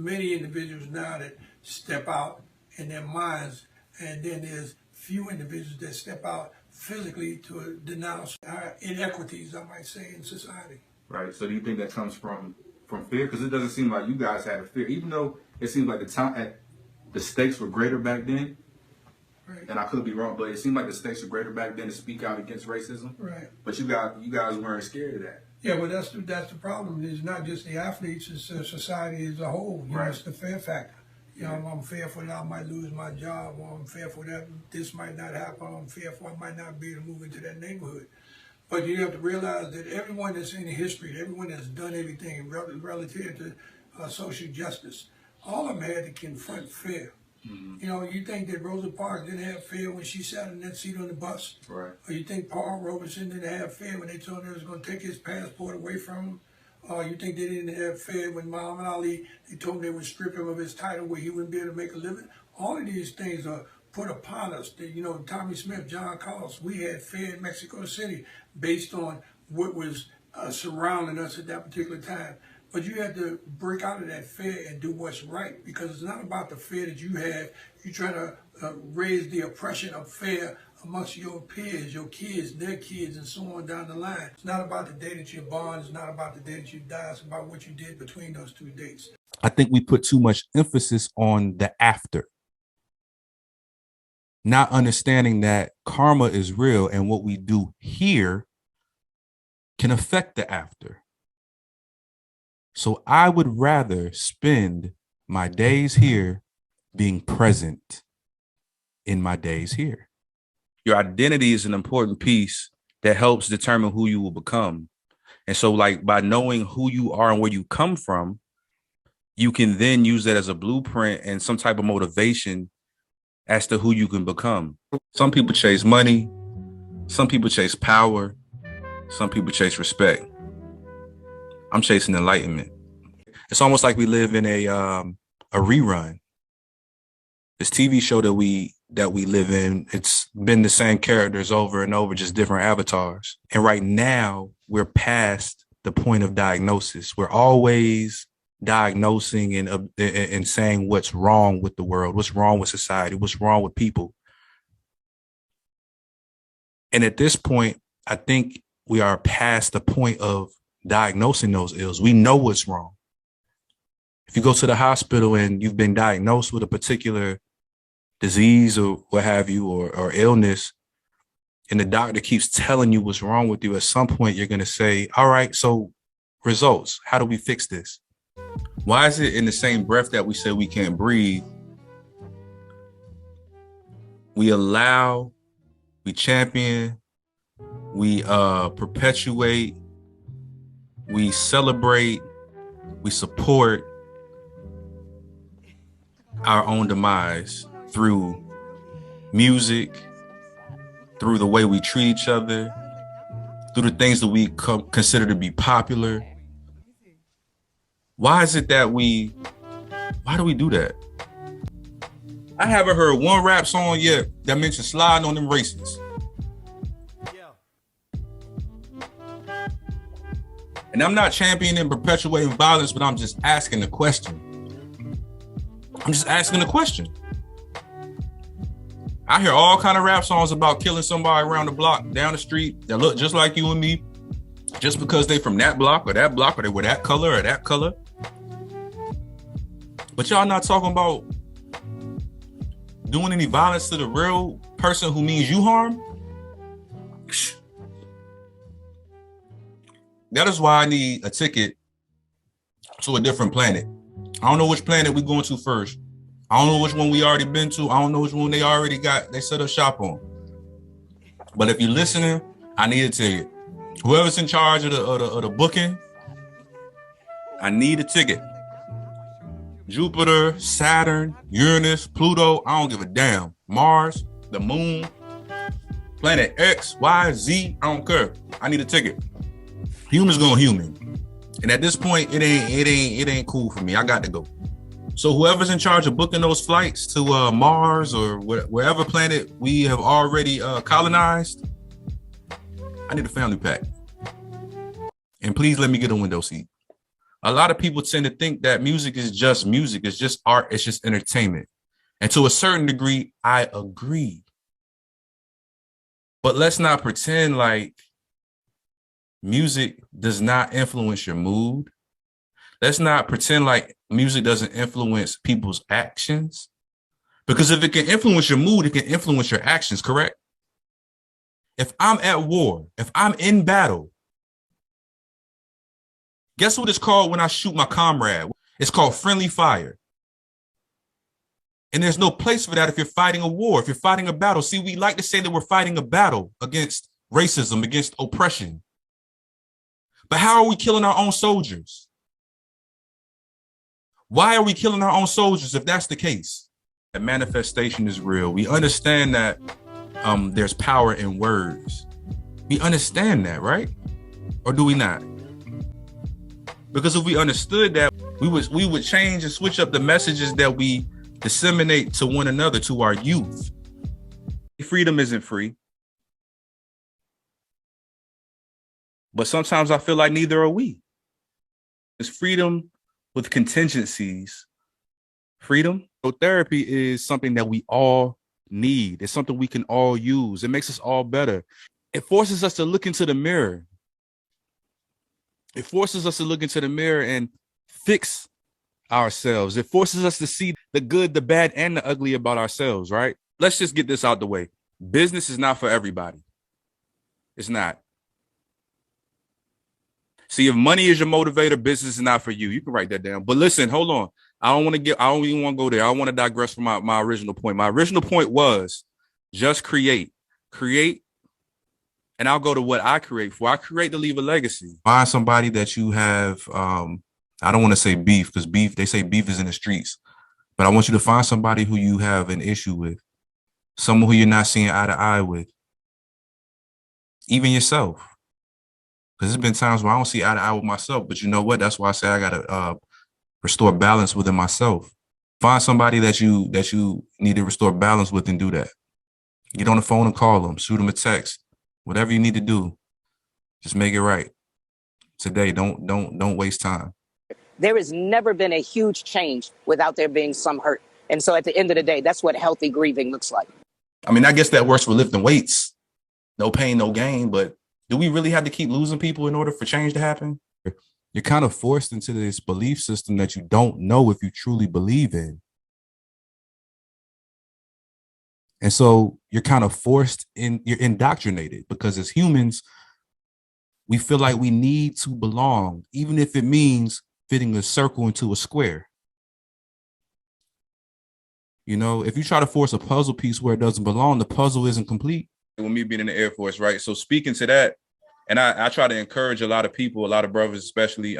many individuals now that step out in their minds, and then there's few individuals that step out physically to denounce inequities, I might say, in society. Right. So do you think that comes from fear? Because it doesn't seem like you guys had a fear, even though it seems like the stakes were greater back then. Right. And I could be wrong, but it seemed like the stakes were greater back then to speak out against racism. Right. But you guys weren't scared of that. Yeah, well, that's the problem. It's not just the athletes; it's society as a whole. You know, it's the fear factor. You know, I'm fearful that I might lose my job, or I'm fearful that this might not happen, or I'm fearful I might not be able to move into that neighborhood. But you have to realize that everyone that's in history, everyone that's done everything relative to social justice, all of them had to confront fear. Mm-hmm. You know, you think that Rosa Parks didn't have fear when she sat in that seat on the bus? Right. Or you think Paul Robeson didn't have fear when they told him they was going to take his passport away from him? Or you think they didn't have fear when Muhammad Ali, they told him they would strip him of his title where he wouldn't be able to make a living? All of these things are put upon us. You know, Tommy Smith, John Carlos, we had fear in Mexico City based on what was surrounding us at that particular time. But you have to break out of that fear and do what's right, because it's not about the fear that you have. You're trying to raise the oppression of fear amongst your peers, your kids, their kids, and so on down the line. It's not about the day that you're born. It's not about the day that you die. It's about what you did between those two dates. I think we put too much emphasis on the after, not understanding that karma is real and what we do here can affect the after. So I would rather spend my days here being present in my days here. Your identity is an important piece that helps determine who you will become. And so, like, by knowing who you are and where you come from, you can then use that as a blueprint and some type of motivation as to who you can become. Some people chase money. Some people chase power. Some people chase respect. I'm chasing enlightenment. It's almost like we live in a rerun. This TV show that we live in, it's been the same characters over and over, just different avatars. And right now, we're past the point of diagnosis. We're always diagnosing and saying what's wrong with the world, what's wrong with society, what's wrong with people. And at this point, I think we are past the point of diagnosing those ills. We know what's wrong. If you go to the hospital and you've been diagnosed with a particular disease or what have you, or illness, and the doctor keeps telling you what's wrong with you, at some point you're going to say, all right, so results, how do we fix this? Why is it in the same breath that we say we can't breathe, we allow, we champion, we perpetuate, we celebrate, we support our own demise through music, through the way we treat each other, through the things that we consider to be popular? Why is it that why do we do that? I haven't heard one rap song yet that mentions sliding on them racists. And I'm not championing perpetuating violence, but I'm just asking the question. I'm just asking the question. I hear all kind of rap songs about killing somebody around the block, down the street, that look just like you and me, just because they from that block, or they were that color or that color. But y'all not talking about doing any violence to the real person who means you harm? That is why I need a ticket to a different planet. I don't know which planet we're going to first. I don't know which one we already been to. I don't know which one they set up shop on. But if you're listening, I need a ticket. Whoever's in charge of the booking, I need a ticket. Jupiter, Saturn, Uranus, Pluto, I don't give a damn. Mars, the moon, planet X, Y, Z, I don't care. I need a ticket. Humans going human. And at this point, it ain't cool for me. I got to go. So whoever's in charge of booking those flights to Mars or wherever planet we have already colonized, I need a family pack. And please let me get a window seat. A lot of people tend to think that music is just music. It's just art. It's just entertainment. And to a certain degree, I agree. But let's not pretend like music does not influence your mood. Let's not pretend like music doesn't influence people's actions. Because if it can influence your mood, it can influence your actions, correct? If I'm at war, if I'm in battle, guess what it's called when I shoot my comrade? It's called friendly fire. And there's no place for that if you're fighting a war, if you're fighting a battle. See, we like to say that we're fighting a battle against racism, against oppression. But how are we killing our own soldiers? Why are we killing our own soldiers if that's the case? The manifestation is real. We understand that there's power in words. We understand that, right? Or do we not? Because if we understood that, we would change and switch up the messages that we disseminate to one another, to our youth. Freedom isn't free. But sometimes I feel like neither are we. It's freedom with contingencies. Freedom. So therapy is something that we all need. It's something we can all use. It makes us all better. It forces us to look into the mirror. It forces us to look into the mirror and fix ourselves. It forces us to see the good, the bad, and the ugly about ourselves, right? Let's just get this out the way. Business is not for everybody. It's not. See, if money is your motivator, business is not for you. You can write that down. But listen, hold on. I don't even want to go there. I want to digress from my original point. My original point was just create. Create. And I'll go to what I create for. I create to leave a legacy. Find somebody that you have, I don't want to say beef, because they say beef is in the streets. But I want you to find somebody who you have an issue with. Someone who you're not seeing eye to eye with. Even yourself. Because there's been times where I don't see eye to eye with myself. But you know what? That's why I say I got to restore balance within myself. Find somebody that you need to restore balance with and do that. Get on the phone and call them. Shoot them a text. Whatever you need to do, just make it right. Today, don't waste time. There has never been a huge change without there being some hurt. And so at the end of the day, that's what healthy grieving looks like. I mean, I guess that works for lifting weights. No pain, no gain. But do we really have to keep losing people in order for change to happen? You're kind of forced into this belief system that you don't know if you truly believe in. And so you're kind of you're indoctrinated, because as humans, we feel like we need to belong, even if it means fitting a circle into a square. You know, if you try to force a puzzle piece where it doesn't belong, the puzzle isn't complete. With me being in the Air Force, right? So speaking to that, and I try to encourage a lot of people, a lot of brothers, especially,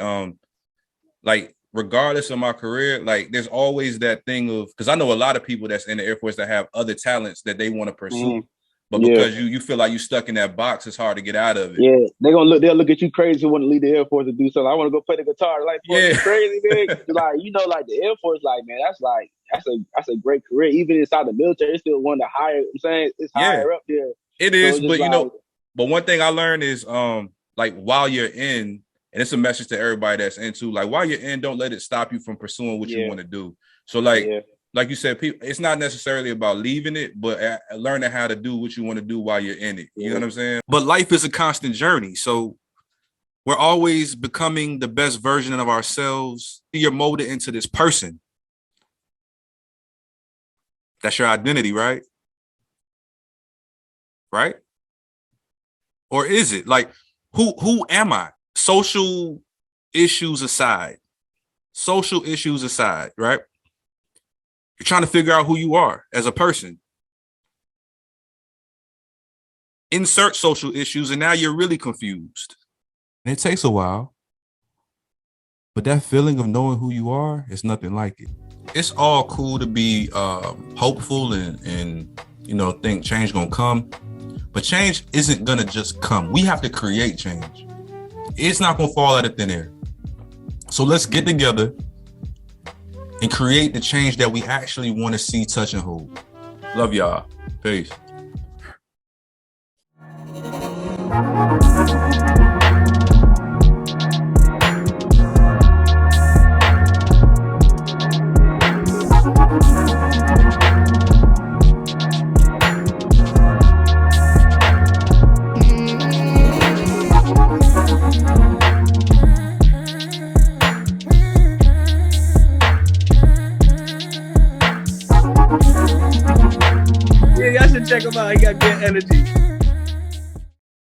like, regardless of my career, like, there's always that thing of, because I know a lot of people that's in the Air Force that have other talents that they want to pursue. But because you feel like you're stuck in that box, it's hard to get out of it. Yeah, they'll look at you crazy who want to leave the Air Force and do something. I want to go play the guitar. Like, yeah, crazy, man. Like, you know, like the Air Force, like, man, that's a great career. Even inside the military, it's still one of the higher. I'm saying it's higher up there. It is, but you know, but one thing I learned is, like, while you're in, and it's a message to everybody that's into, like, while you're in, don't let it stop you from pursuing what you want to do. So, like you said, people, it's not necessarily about leaving it, but learning how to do what you want to do while you're in it. You know what I'm saying? But life is a constant journey. So we're always becoming the best version of ourselves. You're molded into this person. That's your identity, right? Right? Or is it? Like, who am I? Social issues aside, right? You're trying to figure out who you are as a person. Insert social issues, and now you're really confused. And it takes a while. But that feeling of knowing who you are is nothing like it. It's all cool to be hopeful and you know, think change gonna come. But change isn't gonna just come. We have to create change. It's not gonna fall out of thin air. So let's get together and create the change that we actually want to see, touch, and hold. Love y'all. Peace. check him out. He got good energy.